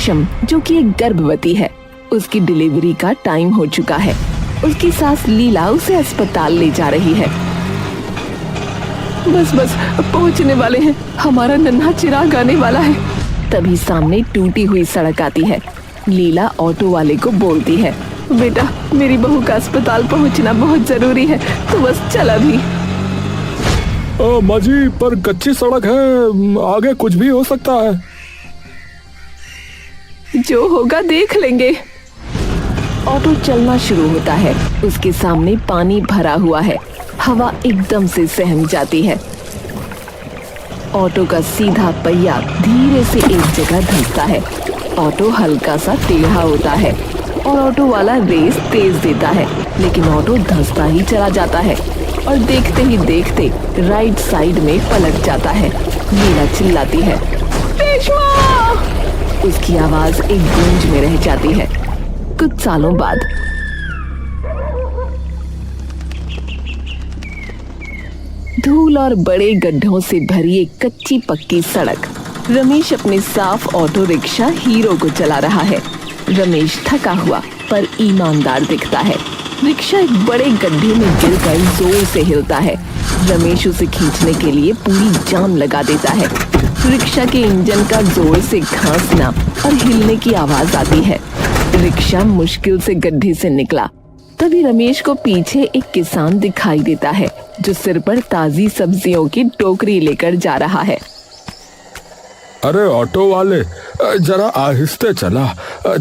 रेशम, जो कि एक गर्भवती है। उसकी डिलीवरी का टाइम हो चुका है। उसकी सास लीला उसे अस्पताल ले जा रही है। बस बस पहुंचने वाले हैं, हमारा नन्हा चिराग आने वाला है। तभी सामने टूटी हुई सड़क आती है। लीला ऑटो वाले को बोलती है, बेटा मेरी बहू का अस्पताल पहुंचना बहुत जरूरी है, तो बस चला भी। माँ जी, पर कच्ची सड़क है, आगे कुछ भी हो सकता है। जो होगा देख लेंगे। ऑटो चलना शुरू होता है। उसके सामने पानी भरा हुआ है। हवा एकदम से सहम जाती है। ऑटो का सीधा पहिया धीरे से एक जगह धंसता है। ऑटो हल्का सा टेढ़ा होता है और ऑटो वाला रेस तेज देता है, लेकिन ऑटो धंसता ही चला जाता है और देखते ही देखते राइट साइड में पलट जाता है। लीला चिल्लाती है, रेशमा! उसकी आवाज एक गूंज में रह जाती है। कुछ सालों बाद धूल और बड़े गड्ढों से भरी एक कच्ची पक्की सड़क। रमेश अपने साफ ऑटो रिक्शा हीरो को चला रहा है। रमेश थका हुआ पर ईमानदार दिखता है। रिक्शा एक बड़े गड्ढे में गिरकर जोर से हिलता है। रमेश उसे खींचने के लिए पूरी जान लगा देता है। रिक्शा के इंजन का जोर से घासना और हिलने की आवाज आती है। रिक्शा मुश्किल से गड्ढे से निकला। तभी रमेश को पीछे एक किसान दिखाई देता है, जो सिर पर ताजी सब्जियों की टोकरी लेकर जा रहा है। अरे ऑटो वाले, जरा आहिस्ते चला,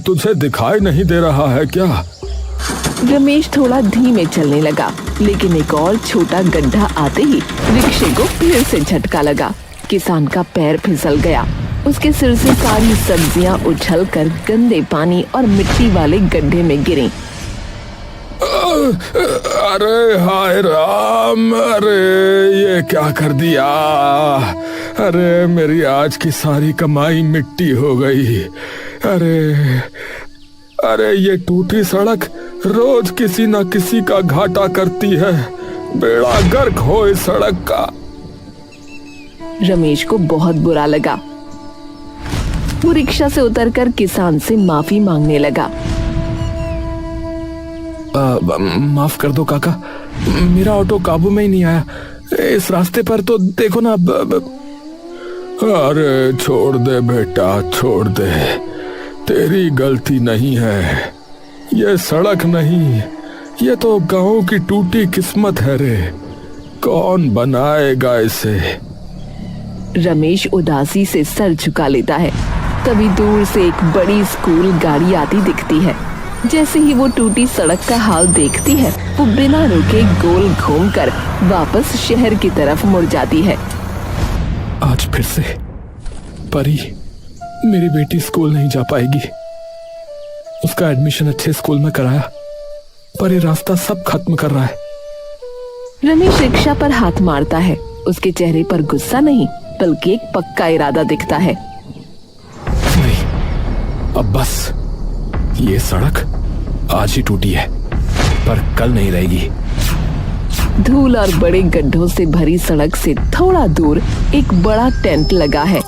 तुझे दिखाई नहीं दे रहा है क्या? रमेश थोड़ा धीमे चलने लगा, लेकिन एक और छोटा गड्ढा आते ही रिक्शे को फिर से झटका लगा। किसान का पैर फिसल गया। उसके सिर से सारी सब्जियां उछलकर गंदे पानी और मिट्टी वाले गड्ढे में गिरी। अरे हाय राम, अरे ये क्या कर दिया? अरे मेरी आज की सारी कमाई मिट्टी हो गई। अरे ये टूटी सड़क रोज किसी न किसी का घाटा करती है। बेड़ा गर्क हो इस सड़क का। रमेश को बहुत बुरा लगा। वो रिक्शा से उतरकर किसान से माफी मांगने लगा। माफ कर दो काका, मेरा ऑटो काबू में ही नहीं आया। इस रास्ते पर तो देखो ना। अरे छोड़ दे बेटा, छोड़ दे, तेरी गलती नहीं है। ये सड़क नहीं, ये तो गांव की टूटी किस्मत है रे। कौन बनाएगा इसे? रमेश उदासी से सर झुका लेता है। तभी दूर से एक बड़ी स्कूल गाड़ी आती दिखती है। जैसे ही वो टूटी सड़क का हाल देखती है, वो बिना रुके गोल घूमकर वापस शहर की तरफ मुड़ जाती है। आज फिर से परी, मेरी बेटी स्कूल नहीं जा पाएगी। उसका एडमिशन अच्छे स्कूल में कराया, पर ये रास्ता सब खत्म कर रहा है। रमेश रिक्शा पर हाथ मारता है। उसके चेहरे पर गुस्सा नहीं, बल्कि एक पक्का इरादा दिखता है। नहीं, अब बस। ये सड़क आज ही टूटी है, पर कल नहीं रहेगी। धूल और बड़े गड्ढों से भरी सड़क से थोड़ा दूर एक बड़ा टेंट लगा है।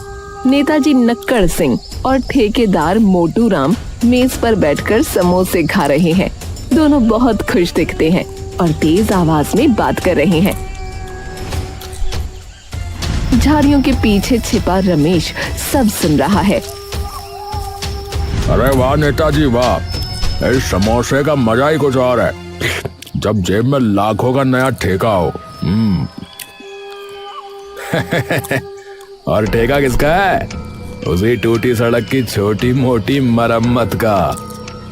नेताजी नक्कड़ सिंह और ठेकेदार मोटू राम मेज पर बैठकर समोसे खा रहे हैं। दोनों बहुत खुश दिखते हैं और तेज आवाज में बात कर रहे हैं। झाड़ियों के पीछे छिपा रमेश सब सुन रहा है। अरे वाह नेताजी वाह, इस समोसे का मजा ही कुछ और है। जब जेब में लाखों का नया ठेका हो। और ठेका किसका है? उसी टूटी सड़क की छोटी मोटी मरम्मत का।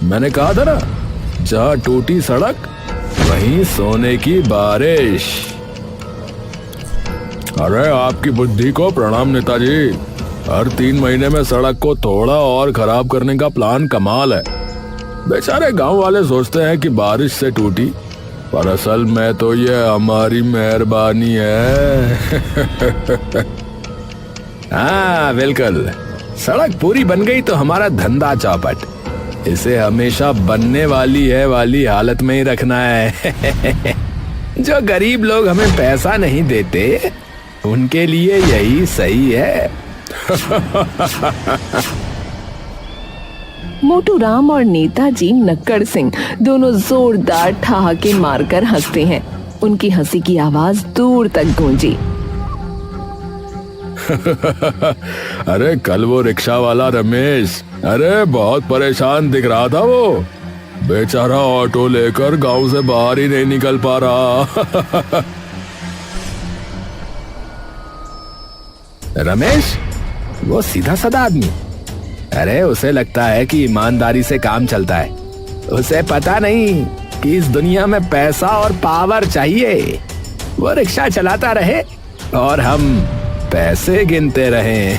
मैंने कहा था ना, जहाँ टूटी सड़क वहीं सोने की बारिश। अरे आपकी बुद्धि को प्रणाम नेताजी। हर 3 महीने में सड़क को थोड़ा और खराब करने का प्लान कमाल है। बेचारे गांव वाले सोचते हैं कि बारिश से टूटी, पर असल में तो ये हमारी मेहरबानी है। हाँ बिल्कुल, सड़क पूरी बन गई तो हमारा धंधा चौपट। इसे हमेशा बनने वाली है वाली हालत में ही रखना है। जो गरीब लोग हमें पैसा नहीं देते, उनके लिए यही सही है। मोटू राम और नेताजी नक्कड़ सिंह दोनों जोरदार ठहाके मारकर हंसते हैं। उनकी हंसी की आवाज दूर तक गूंजी। अरे कल वो रिक्शा वाला रमेश, अरे बहुत परेशान दिख रहा था वो। बेचारा ऑटो लेकर गांव से बाहर ही नहीं निकल पा रहा। रमेश, वो सीधा साधा आदमी। अरे उसे लगता है कि ईमानदारी से काम चलता है। उसे पता नहीं कि इस दुनिया में पैसा और पावर चाहिए। वो रिक्शा चलाता रहे और हम पैसे गिनते रहे।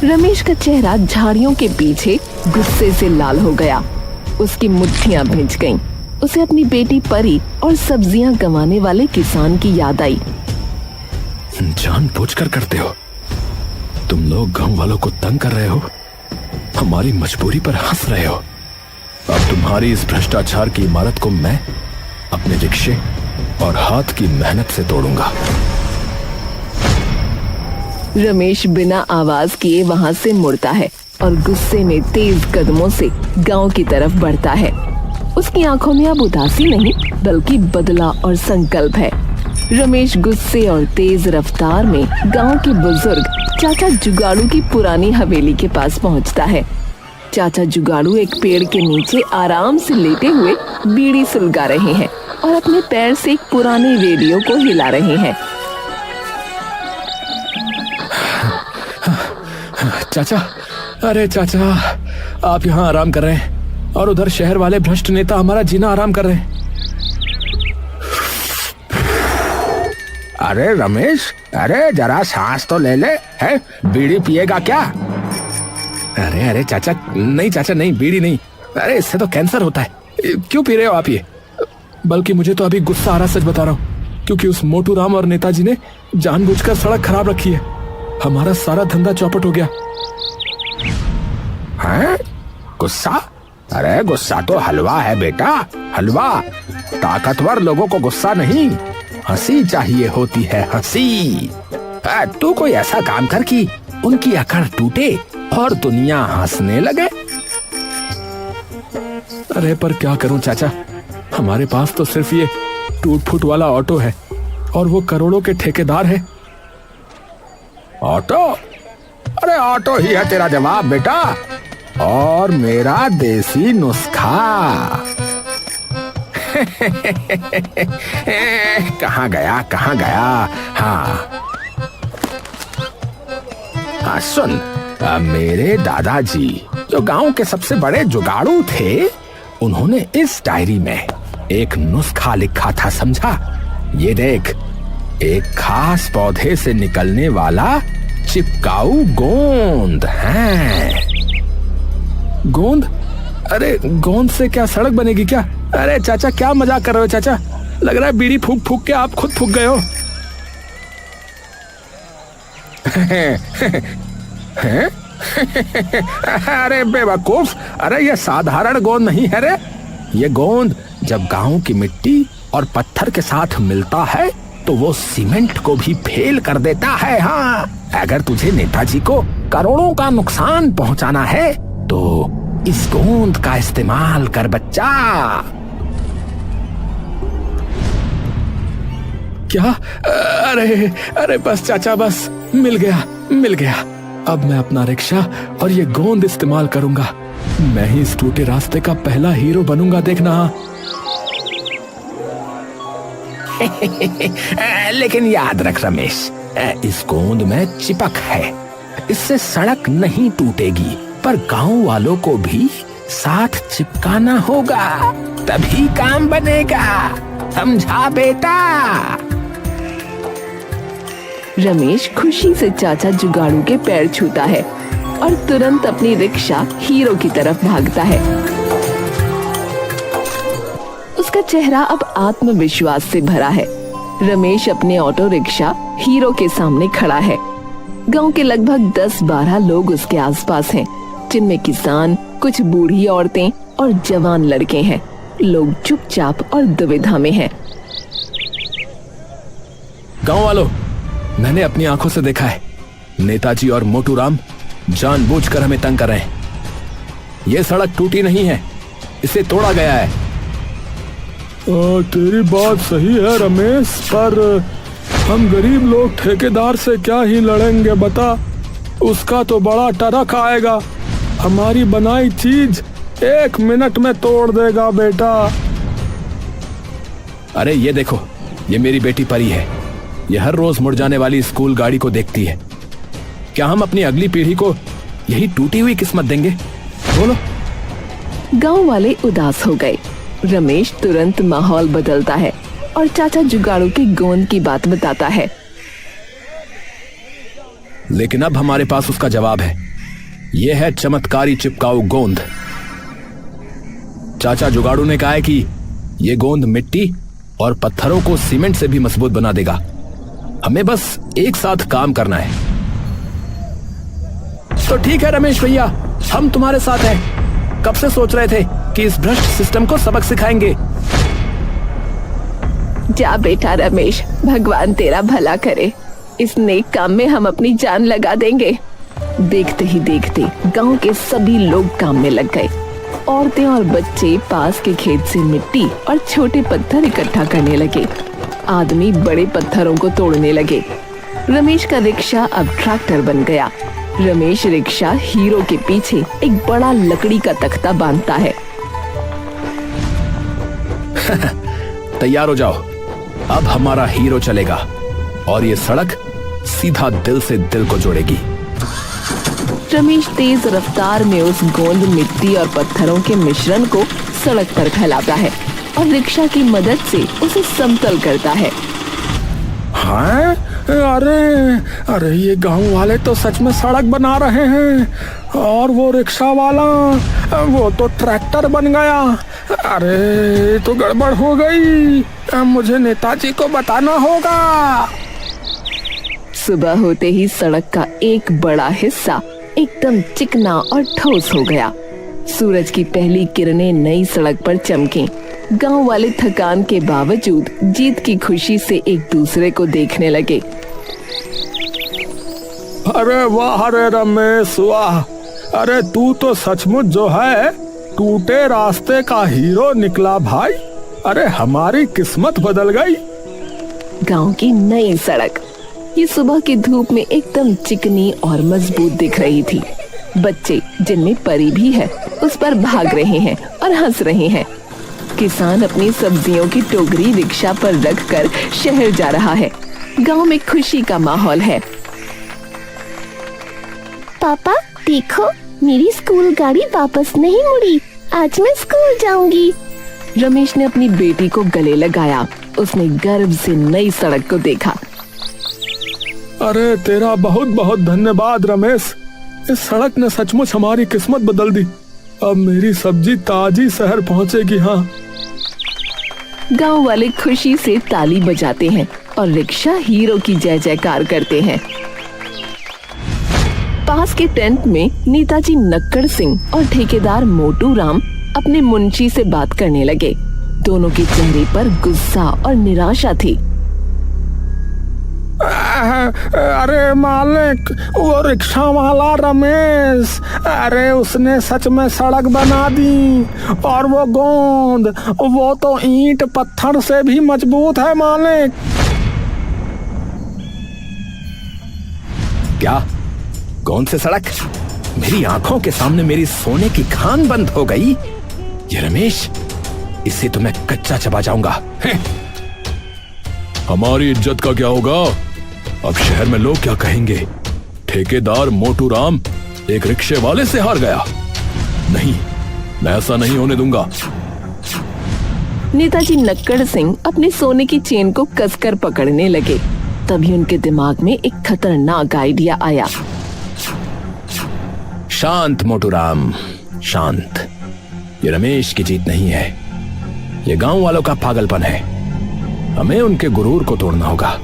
रमेश का चेहरा झाड़ियों के पीछे गुस्से से लाल हो गया। उसकी मुट्ठियां भिंच गईं। उसे अपनी बेटी परी और सब्जियां गंवाने वाले किसान की याद आई। जानबूझकर करते हो तुम लोग, गांव वालों को तंग कर रहे हो, हमारी मजबूरी पर हंस रहे हो। अब तुम्हारी इस भ्रष्टाचार की इमारत को मैं अपने रिक्शे और हाथ की मेहनत से तोड़ूंगा। रमेश बिना आवाज किए वहां से मुड़ता है और गुस्से में तेज कदमों से गांव की तरफ बढ़ता है। उसकी आंखों में अब उदासी नहीं बल्कि बदला और संकल्प है। रमेश गुस्से और तेज रफ्तार में गांव के बुजुर्ग चाचा जुगाड़ू की पुरानी हवेली के पास पहुंचता है। चाचा जुगाड़ू एक पेड़ के नीचे आराम से लेटे हुए बीड़ी सुलगा रहे हैं और अपने पैर से एक पुराने रेडियो को हिला रहे हैं। चाचा, अरे चाचा, आप यहाँ आराम कर रहे हैं और उधर शहर वाले भ्रष्ट नेता हमारा जीना आराम कर रहे हैं। अरे रमेश, अरे जरा सांस तो ले ले, है बीड़ी पिएगा क्या? अरे अरे चाचा, नहीं चाचा नहीं, बीड़ी नहीं। अरे इससे तो कैंसर होता है। क्यों पी रहे हो आप ये? बल्कि मुझे तो अभी गुस्सा आ रहा, सच बता रहा हूँ, क्योंकि उस मोटू राम और नेताजी ने जानबूझकर सड़क खराब रखी है। हमारा सारा धंधा चौपट हो गया। हैं? गुस्सा? अरे गुस्सा तो हलवा है बेटा, हलवा। ताकतवर लोगों को गुस्सा नहीं, हंसी चाहिए होती है, हंसी। तू कोई ऐसा काम कर कि उनकी अकड़ टूटे और दुनिया हंसने लगे। अरे पर क्या करूं चाचा, हमारे पास तो सिर्फ ये टूट फूट वाला ऑटो है और वो करोड़ों के ठेकेदार है। ऑटो? अरे ऑटो ही है तेरा जवाब बेटा, और मेरा देसी नुस्खा। कहाँ गया? हाँ सुन, मेरे दादाजी जो गांव के सबसे बड़े जुगाड़ू थे, उन्होंने इस डायरी में एक नुस्खा लिखा था, समझा? ये देख, एक खास पौधे से निकलने वाला चिपकाऊ गोंद है। गोंद? अरे गोंद से क्या सड़क बनेगी क्या? अरे चाचा, क्या मजाक कर रहे हो चाचा? लग रहा है बीड़ी फूक फूक के आप खुद फूक गए हो। अरे बेवकूफ, अरे ये साधारण गोंद नहीं है रे। ये गोंद जब गांव की मिट्टी और पत्थर के साथ मिलता है तो वो सीमेंट को भी फेल कर देता है। हाँ, अगर तुझे नेताजी को करोड़ों का नुकसान पहुंचाना है तो इस गोंद का इस्तेमाल कर बच्चा। क्या? अरे बस चाचा, बस मिल गया। अब मैं अपना रिक्शा और ये गोंद इस्तेमाल करूंगा। मैं ही इस टूटे रास्ते का पहला हीरो बनूंगा, देखना। लेकिन याद रख रमेश, इस गोंद में चिपक है, इससे सड़क नहीं टूटेगी, पर गांव वालों को भी साथ चिपकाना होगा, तभी काम बनेगा, समझा बेटा? रमेश खुशी से चाचा जुगाड़ू के पैर छूता है और तुरंत अपनी रिक्शा हीरो की तरफ भागता है। उसका चेहरा अब आत्मविश्वास से भरा है। रमेश अपने ऑटो रिक्शा हीरो के सामने खड़ा है। गांव के लगभग 10-12 लोग उसके आसपास हैं, जिनमें किसान, कुछ बूढ़ी औरतें और जवान लड़के हैं। लोग चुपचाप और दुविधा में हैं। गांव वालों, मैंने अपनी आंखों से देखा है, नेताजी और मोटू राम जानबूझकर हमें तंग कर रहे हैं। यह सड़क टूटी नहीं है, इसे तोड़ा गया है। तेरी बात सही है रमेश, पर हम गरीब लोग ठेकेदार से क्या ही लड़ेंगे बता। उसका तो बड़ा टरक आएगा, हमारी बनाई चीज 1 मिनट में तोड़ देगा बेटा। अरे ये देखो, ये मेरी बेटी परी है। ये हर रोज मुड़ जाने वाली स्कूल गाड़ी को देखती है। क्या हम अपनी अगली पीढ़ी को यही टूटी हुई किस्मत देंगे? बोलो। गांव वाले उदास हो गए। रमेश तुरंत माहौल बदलता है और चाचा जुगाड़ू की गोंद की बात बताता है। लेकिन अब हमारे पास उसका जवाब है। यह है चमत्कारी चिपकाऊ गोंद। चाचा जुगाड़ू ने कहा है कि यह गोंद मिट्टी और पत्थरों को सीमेंट से भी मजबूत बना देगा। हमें बस एक साथ काम करना है। तो ठीक है रमेश भैया, हम तुम्हारे साथ हैं। कब से सोच रहे थे कि इस भ्रष्ट सिस्टम को सबक सिखाएंगे। जा बेटा रमेश, भगवान तेरा भला करे। इस नेक काम में हम अपनी जान लगा देंगे। देखते ही देखते गांव के सभी लोग काम में लग गए। औरतें और बच्चे पास के खेत से मिट्टी और छोटे पत्थर इकट्ठा करने लगे। आदमी बड़े पत्थरों को तोड़ने लगे। रमेश का रिक्शा अब ट्रैक्टर बन गया। रमेश रिक्शा हीरो के पीछे एक बड़ा लकड़ी का तख्ता बांधता है। तैयार हो जाओ, अब हमारा हीरो चलेगा और ये सड़क सीधा दिल से दिल को जोड़ेगी। रमेश तेज रफ्तार में उस गोंद, मिट्टी और पत्थरों के मिश्रण को सड़क पर फैलाता है और रिक्शा की मदद से उसे समतल करता है। हाँ? अरे ये गांव वाले तो सच में सड़क बना रहे हैं और वो रिक्शा वाला वो तो ट्रैक्टर बन गया। अरे तो गड़बड़ हो गई, मुझे नेताजी को बताना होगा। सुबह होते ही सड़क का एक बड़ा हिस्सा एकदम चिकना और ठोस हो गया। सूरज की पहली किरणें नई सड़क पर चमकी। गांव वाले थकान के बावजूद जीत की खुशी से एक दूसरे को देखने लगे। अरे वाह रे रमेश वाह, अरे तू तो सचमुच जो है टूटे रास्ते का हीरो निकला भाई। अरे हमारी किस्मत बदल गई। गांव की नई सड़क ये सुबह की धूप में एकदम चिकनी और मजबूत दिख रही थी। बच्चे, जिनमें परी भी है, उस पर भाग रहे हैं और हंस रहे हैं। किसान अपनी सब्जियों की टोकरी रिक्शा पर रखकर शहर जा रहा है। गांव में खुशी का माहौल है। पापा देखो, मेरी स्कूल गाड़ी वापस नहीं मुड़ी। आज मैं स्कूल जाऊंगी। रमेश ने अपनी बेटी को गले लगाया। उसने गर्व से नई सड़क को देखा। अरे तेरा बहुत बहुत धन्यवाद रमेश, इस सड़क ने सचमुच हमारी किस्मत बदल दी। अब मेरी सब्जी ताजी शहर पहुंचेगी। हाँ। गांव वाले खुशी से ताली बजाते हैं और रिक्शा हीरो की जय जयकार करते हैं। पास के टेंट में नेताजी नक्कड़ सिंह और ठेकेदार मोटू राम अपने मुंशी से बात करने लगे। दोनों के चेहरे पर गुस्सा और निराशा थी। अरे मालिक, वो रिक्शा वाला रमेश, अरे उसने सच में सड़क बना दी। और वो गोंद, वो तो ईंट पत्थर से भी मजबूत है मालिक। क्या? कौन से सड़क? मेरी आंखों के सामने मेरी सोने की खान बंद हो गई। ये रमेश, इसे तो मैं कच्चा चबा जाऊंगा। हमारी इज्जत का क्या होगा? अब शहर में लोग क्या कहेंगे? ठेकेदार मोटू राम एक रिक्शे वाले से हार गया। नहीं, मैं ऐसा नहीं होने दूंगा। नेताजी नक्कड़ सिंह अपने सोने की चेन को कसकर पकड़ने लगे। तभी उनके दिमाग में एक खतरनाक आइडिया आया। शांत मोटू राम, शांत। ये रमेश की जीत नहीं है, ये गांव वालों का पागलपन है। हमें उनके गुरूर को तोड़ना होगा।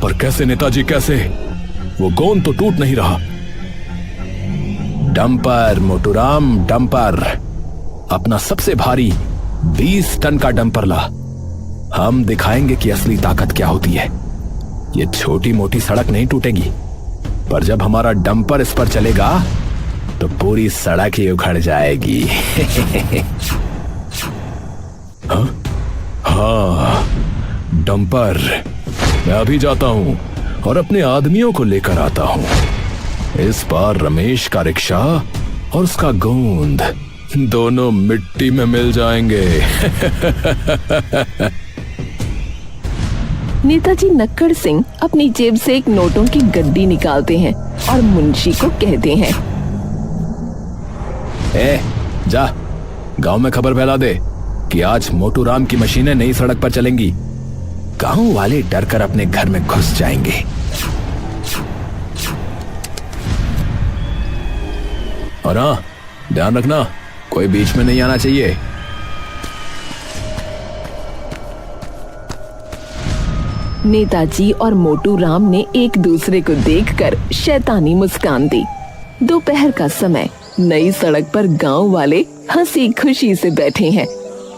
पर कैसे नेताजी, कैसे? वो गोंद तो टूट नहीं रहा। डंपर मोटू राम, डंपर। अपना सबसे भारी 20 टन का डंपर ला। हम दिखाएंगे कि असली ताकत क्या होती है। ये छोटी मोटी सड़क नहीं टूटेगी, पर जब हमारा डंपर इस पर चलेगा तो पूरी सड़क ही उखड़ जाएगी। हाँ, डंपर। मैं अभी जाता हूँ और अपने आदमियों को लेकर आता हूँ। इस बार रमेश का रिक्शा और उसका गोंद दोनों मिट्टी में मिल जाएंगे। नेताजी नक्कड़ सिंह अपनी जेब से एक नोटों की गड्डी निकालते हैं और मुंशी को कहते हैं, जा गांव में खबर फैला दे कि आज मोटू राम की मशीनें नई सड़क पर चलेंगी। गांव वाले डर कर अपने घर में घुस जाएंगे। और हाँ, ध्यान रखना कोई बीच में नहीं आना चाहिए। नेताजी और मोटू राम ने एक दूसरे को देखकर शैतानी मुस्कान दी। दोपहर का समय, नई सड़क पर गांव वाले हंसी खुशी से बैठे हैं।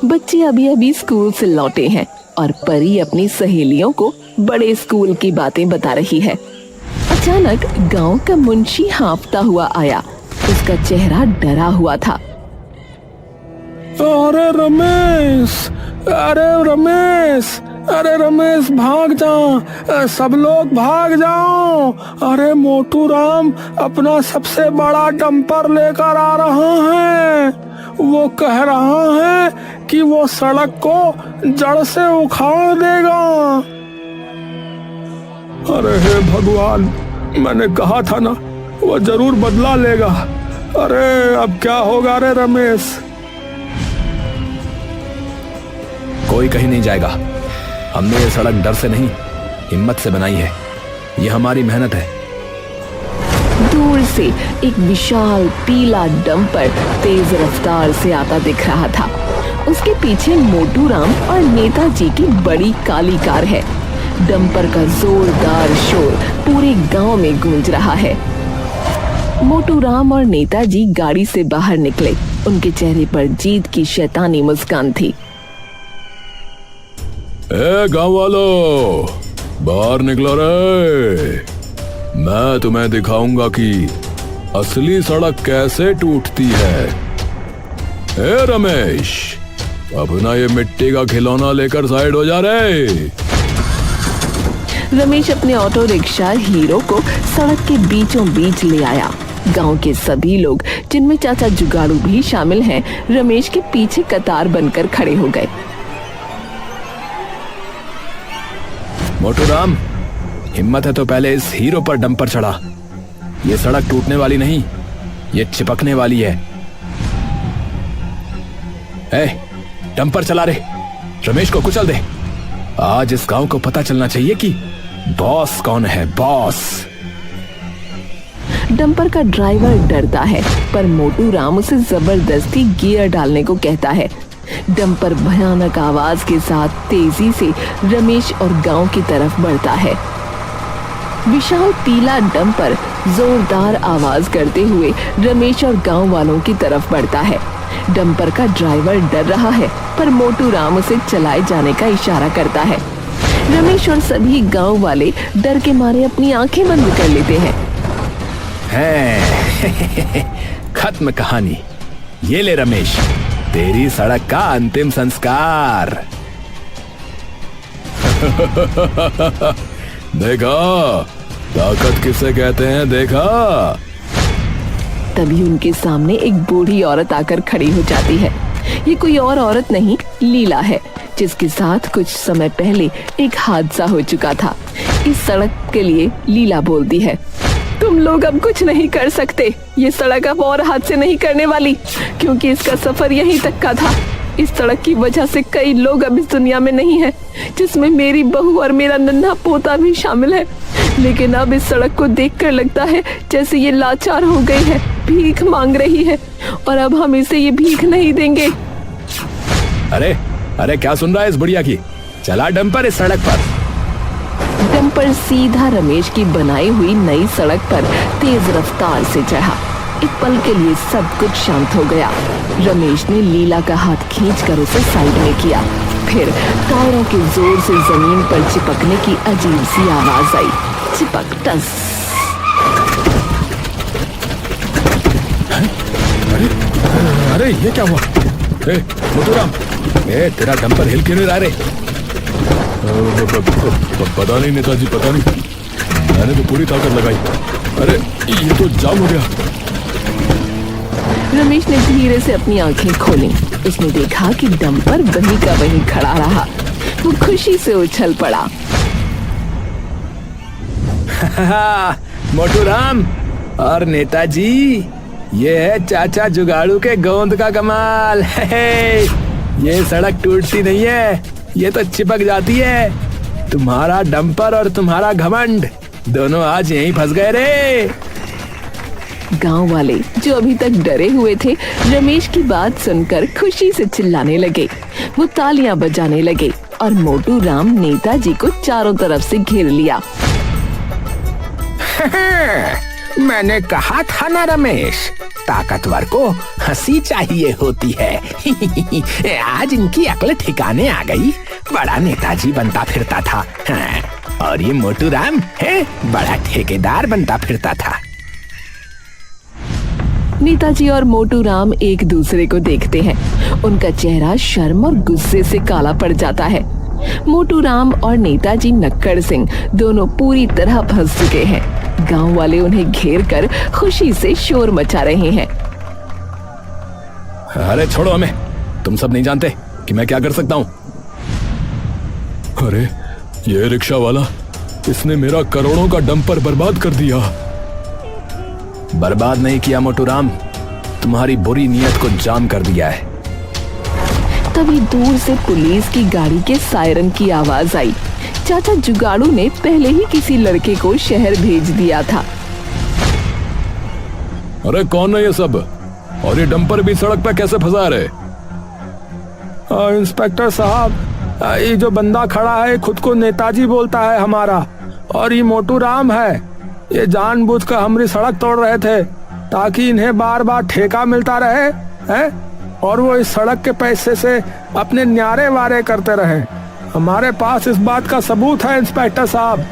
बच्चे अभी अभी स्कूल से लौटे हैं और परी अपनी सहेलियों को बड़े स्कूल की बातें बता रही है। अचानक गांव का मुंशी हाँफता हुआ आया। उसका चेहरा डरा हुआ था। अरे रमेश, अरे रमेश, अरे रमेश, भाग जाओ, सब लोग भाग जाओ। अरे मोटू राम अपना सबसे बड़ा डंपर लेकर आ रहा है। वो कह रहा है कि वो सड़क को जड़ से उखाड़ देगा। अरे हे भगवान, मैंने कहा था ना, वो जरूर बदला लेगा। अरे अब क्या होगा रे रमेश? कोई कहीं नहीं जाएगा। हमने ये सड़क डर से नहीं, हिम्मत से बनाई है। ये हमारी मेहनत है। दूर से एक विशाल पीला डंपर तेज रफ्तार से आता दिख रहा था। उसके पीछे मोटू राम और नेताजी की बड़ी काली कार है। डंपर का जोरदार शोर पूरे गांव में गूंज रहा है। मोटू राम और नेताजी गाड़ी से बाहर निकले। उनके चेहरे पर जीत की शैतानी मुस्कान थी। ए गांव वालों, बाहर निकलो रे। मैं तुम्हें दिखाऊंगा कि असली सड़क कैसे टूटती है। ए रमेश, अपना ये मिट्टी का खिलौना लेकर साइड हो जा रे। रमेश अपने ऑटो रिक्शा हीरो को सड़क के बीचों बीच ले आया। गांव के सभी लोग, जिनमें चाचा जुगाड़ू भी शामिल हैं, रमेश के पीछे कतार बनकर खड़े हो गए। मोटू राम, हिम्मत है तो पहले इस हीरो पर डंपर चढ़ा। ये सड़क टूटने वाली नहीं, ये चिपकने वाली है। डंपर चला रे, रमेश को कुचल दे। आज इस गांव को पता चलना चाहिए कि बॉस कौन है। बॉस। डंपर का ड्राइवर डरता है, पर मोटू राम उसे जबरदस्ती गियर डालने को कहता है। डंपर भयानक आवाज के साथ तेजी से रमेश और गांव की तरफ बढ़ता है। विशाल पीला डंपर जोरदार आवाज करते हुए रमेश और गांव वालों की तरफ बढ़ता है। डंपर का ड्राइवर डर रहा है, पर मोटू राम उसे चलाए जाने का इशारा करता है। रमेश और सभी गांव वाले डर के मारे अपनी आंखें बंद कर लेते हैं। खत्म कहानी। ये ले रमेश, तेरी सड़क का अंतिम संस्कार। देखा, ताकत किसे कहते हैं, देखा। तभी उनके सामने एक बूढ़ी औरत आकर खड़ी हो जाती है। ये कोई और औरत नहीं, लीला है, जिसके साथ कुछ समय पहले एक हादसा हो चुका था। इस सड़क के लिए लीला बोलती है, तुम लोग अब कुछ नहीं कर सकते। ये सड़क अब और हादसे नहीं करने वाली, क्योंकि इसका सफर यहीं तक का था। इस सड़क की वजह से कई लोग अब इस दुनिया में नहीं हैं, जिसमें मेरी बहू और मेरा नन्हा पोता भी शामिल है। लेकिन अब इस सड़क को देखकर लगता है जैसे ये लाचार हो गई है, भीख मांग रही है, और अब हम इसे ये भीख नहीं देंगे। अरे अरे, क्या सुन रहा है इस बुढ़िया की? चला डंपर इस सड़क पर। डंपर सीधा रमेश की बनाई हुई नई सड़क पर तेज रफ्तार से चढ़ा। एक पल के लिए सब कुछ शांत हो गया। रमेश ने लीला का हाथ खींचकर उसे साइड में किया। फिर टायरों के जोर से जमीन पर चिपकने की अजीब सी आवाज आई। चिपक टस। अरे अरे ये क्या हुआ? मोटूराम, तेरा डंपर हिल क्यों नहीं रहा रे? पता नहीं नेताजी, पता नहीं, मैंने तो पूरी ताकत लगाई। अरे ये तो जाम हो गया। रमेश ने धीरे से अपनी आंखें खोली। उसने देखा कि डंपर वहीं का वहीं खड़ा रहा। वो खुशी से उछल पड़ा। मोटूराम और नेताजी, ये है चाचा जुगाड़ू के गोंद का कमाल। ये सड़क टूटती नहीं है, ये तो चिपक जाती है। तुम्हारा डंपर और तुम्हारा घमंड दोनों आज यहीं फंस गए रे। गांव वाले जो अभी तक डरे हुए थे, रमेश की बात सुनकर खुशी से चिल्लाने लगे। वो तालियां बजाने लगे और मोटू राम नेताजी को चारों तरफ से घेर लिया। मैंने कहा था ना रमेश, ताकतवर को हंसी चाहिए होती है। आज इनकी अक्ल ठिकाने आ गई। बड़ा नेताजी बनता फिरता था, हाँ। और ये मोटू राम है, बड़ा ठेकेदार बनता फिरता था। नेताजी और मोटू राम एक दूसरे को देखते हैं। उनका चेहरा शर्म और गुस्से से काला पड़ जाता है। मोटू राम और नेताजी नक्कड़ सिंह दोनों पूरी तरह फंस चुके हैं। गांव वाले उन्हें घेर कर खुशी से शोर मचा रहे हैं। अरे छोड़ो हमें, तुम सब नहीं जानते कि मैं क्या कर सकता हूँ। अरे ये रिक्शा वाला, इसने मेरा करोड़ों का डंपर बर्बाद कर दिया। बर्बाद नहीं किया मोटू राम, तुम्हारी बुरी नीयत को जाम कर दिया है। तभी दूर से पुलिस की गाड़ी के सायरन की आवाज आई। चाचा जुगाड़ू ने पहले ही किसी लड़के को शहर भेज दिया था। अरे कौन है ये सब, और ये डंपर भी सड़क पे कैसे फंसा रहे? इंस्पेक्टर साहब, ये जो बंदा खड़ा है खुद को नेताजी बोलता है हमारा, और ये मोटू राम है। ये जानबूझकर हमारी सड़क तोड़ रहे थे ताकि इन्हें बार बार ठेका मिलता रहे, हैं? और वो इस सड़क के पैसे से अपने न्यारे वारे करते रहे। हमारे पास इस बात का सबूत है इंस्पेक्टर साहब।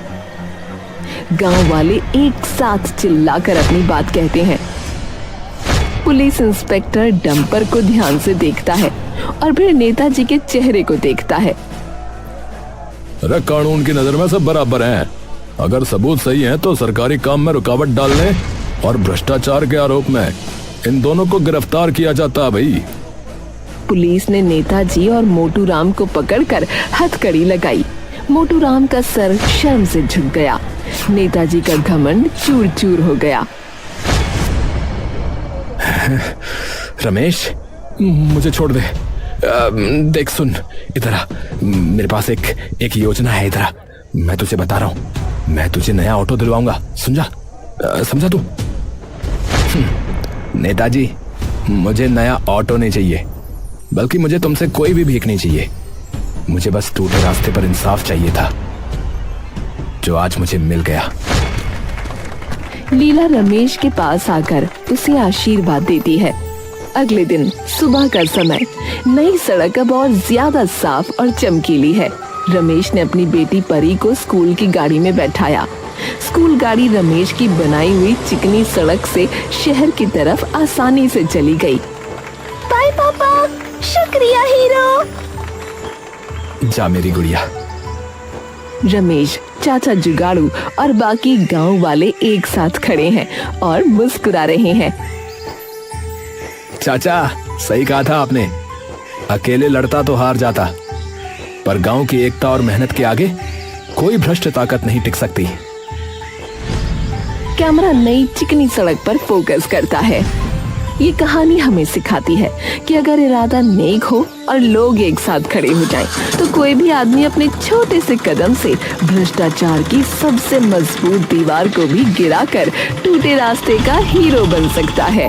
गांव वाले एक साथ चिल्लाकर अपनी बात कहते हैं। पुलिस इंस्पेक्टर डंपर को ध्यान से देखता है और फिर नेताजी के चेहरे को देखता है। अरे कानून की नजर में सब बराबर हैं। अगर सबूत सही है तो सरकारी काम में रुकावट डालने और भ्रष्टाचार के आरोप में इन दोनों को गिरफ्तार किया जाता है भाई। पुलिस ने नेताजी और मोटू राम को पकड़कर हथकड़ी लगाई। मोटू राम का सर शर्म से झुक गया। नेताजी का घमंड चूर चूर हो गया। रमेश, मुझे छोड़ दे। देख सुन, इधर आ। मेरे पास एक योजना है। इधर आ, मैं तुझे बता रहा हूँ। मैं तुझे नया ऑटो दिलवाऊंगा, समझा तू? नेताजी, मुझे नया ऑटो नहीं चाहिए, बल्कि मुझे तुमसे कोई भी भीख नहीं चाहिए। मुझे बस टूटे रास्ते पर इंसाफ चाहिए था, जो आज मुझे मिल गया। लीला रमेश के पास आकर उसे आशीर्वाद देती है। अगले दिन सुबह का समय, नई सड़क अब और ज्यादा साफ और चमकीली है। रमेश ने अपनी बेटी परी को स्कूल की गाड़ी में बैठाया। स्कूल गाड़ी रमेश की बनाई हुई चिकनी सड़क से शहर की तरफ आसानी से चली गई। बाय पापा, शुक्रिया हीरो। जा मेरी गुड़िया। रमेश, चाचा जुगाड़ू और बाकी गांव वाले एक साथ खड़े हैं और मुस्कुरा रहे हैं। चाचा, सही कहा था आपने। अकेले लड़ता तो हार जाता, पर गांव की एकता और मेहनत के आगे कोई भ्रष्ट ताकत नहीं टिक सकती। कैमरा नई चिकनी सड़क पर फोकस करता है। ये कहानी हमें सिखाती है कि अगर इरादा नेक हो और लोग एक साथ खड़े हो जाएं, तो कोई भी आदमी अपने छोटे से कदम से भ्रष्टाचार की सबसे मजबूत दीवार को भी गिराकर टूटे रास्ते का हीरो बन सकता है।